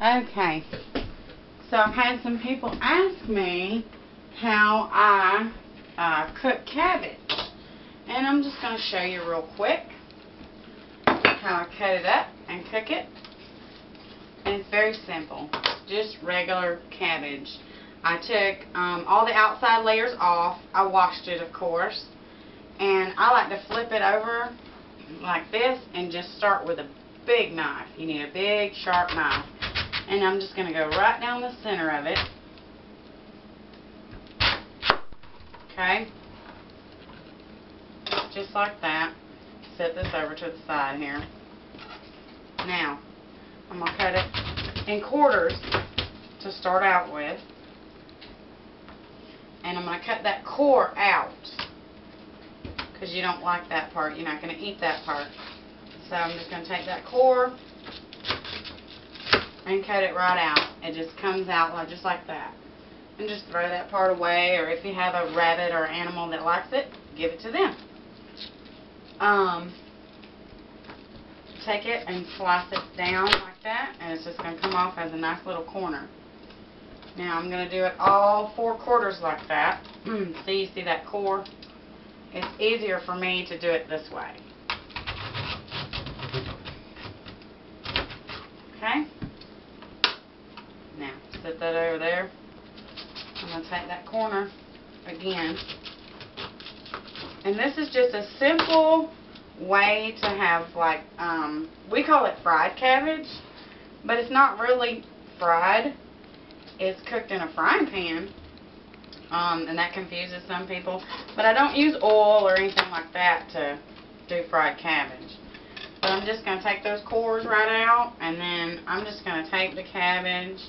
Okay, so I've had some people ask me how I cook cabbage, and I'm just going to show you real quick how I cut it up and cook it. And it's very simple, just regular cabbage. I took all the outside layers off. I washed it, of course, and I like to flip it over like this and just start with a big knife. You need a big sharp knife. And I'm just going to go right down the center of it. Okay. Just like that. Set this over to the side here. Now, I'm going to cut it in quarters to start out with. And I'm going to cut that core out, because you don't like that part. You're not going to eat that part. So I'm just going to take that core and cut it right out. It just comes out just like that. And just throw that part away, or if you have a rabbit or animal that likes it, give it to them. Take it and slice it down like that, and it's just going to come off as a nice little corner. Now I'm going to do it all 4 quarters like that. So you see that core? It's easier for me to do it this way. Okay? Now, set that over there. I'm going to take that corner again. And this is just a simple way to have, like, we call it fried cabbage, but it's not really fried. It's cooked in a frying pan, and that confuses some people. But I don't use oil or anything like that to do fried cabbage. But I'm just going to take those cores right out, and then I'm just going to take the cabbage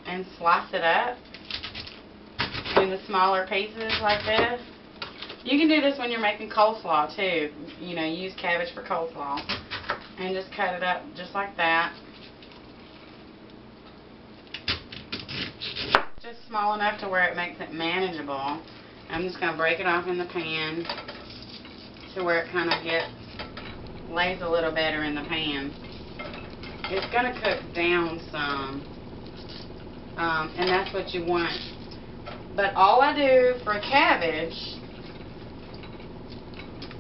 and slice it up in the smaller pieces like this. You can do this when you're making coleslaw too. You know, use cabbage for coleslaw. And just cut it up just like that. Just small enough to where it makes it manageable. I'm just going to break it off in the pan to where it kind of lays a little better in the pan. It's going to cook down some. And that's what you want. But all I do for cabbage,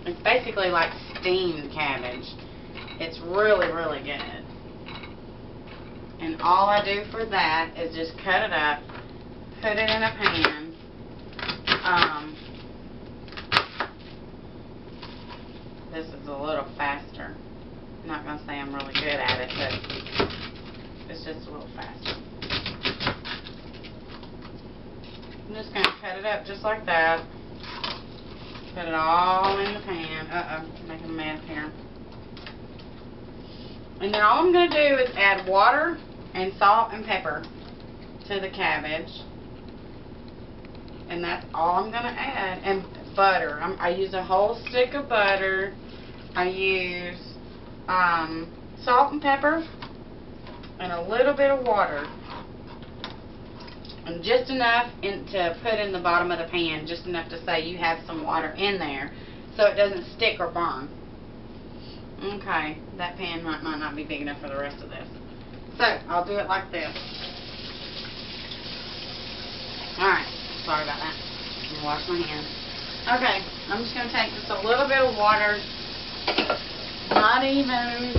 it's basically like steamed cabbage. It's really, really good. And all I do for that is just cut it up, put it in a pan. This is a little faster. I'm not going to say I'm really good at it, but it's just a little faster. I'm just going to cut it up just like that. Put it all in the pan. Making a mess here. And then all I'm going to do is add water and salt and pepper to the cabbage. And that's all I'm going to add. And butter. I use a whole stick of butter. I use salt and pepper and a little bit of water. And just enough to put in the bottom of the pan, just enough to say you have some water in there so it doesn't stick or burn. Okay, that pan might not be big enough for the rest of this. So, I'll do it like this. Alright, sorry about that. I'm going to wash my hands. Okay, I'm just going to take just a little bit of water, not even,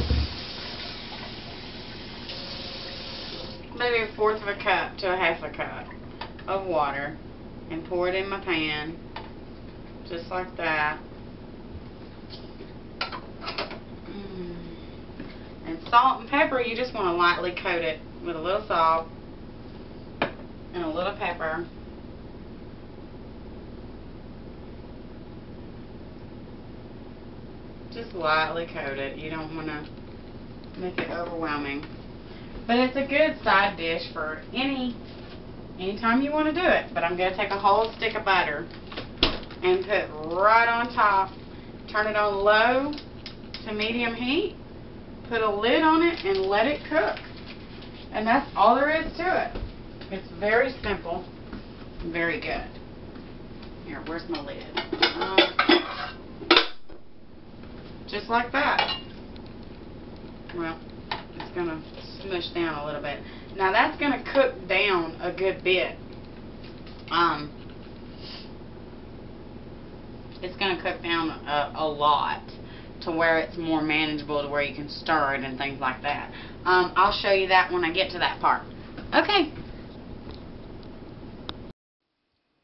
maybe 1/4 of a cup to a 1/2 a cup of water, and pour it in my pan just like that. And salt and pepper, you just want to lightly coat it with a little salt and a little pepper. Just lightly coat it. You don't want to make it overwhelming. But it's a good side dish for anytime you want to do it. But I'm going to take a whole stick of butter and put right on top. Turn it on low to medium heat. Put a lid on it and let it cook. And that's all there is to it. It's very simple. Very good. Here, where's my lid? Just like that. Well, it's going to smushed down a little bit. Now that's going to cook down a good bit. It's going to cook down a lot to where it's more manageable, to where you can stir it and things like that. I'll show you that when I get to that part. Okay.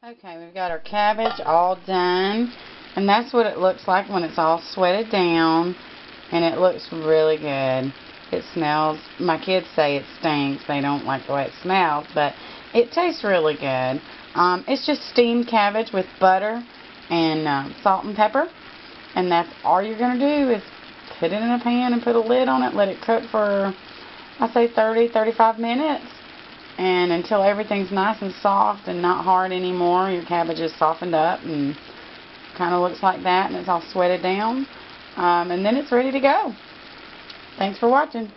Okay, we've got our cabbage all done, and that's what it looks like when it's all sweated down, and it looks really good. It smells, my kids say it stinks. They don't like the way it smells, but it tastes really good. It's just steamed cabbage with butter and salt and pepper, and that's all you're going to do is put it in a pan and put a lid on it, let it cook for, I say 30-35 minutes, and until everything's nice and soft and not hard anymore. Your cabbage is softened up and kind of looks like that, and it's all sweated down, and then it's ready to go. Thanks for watching.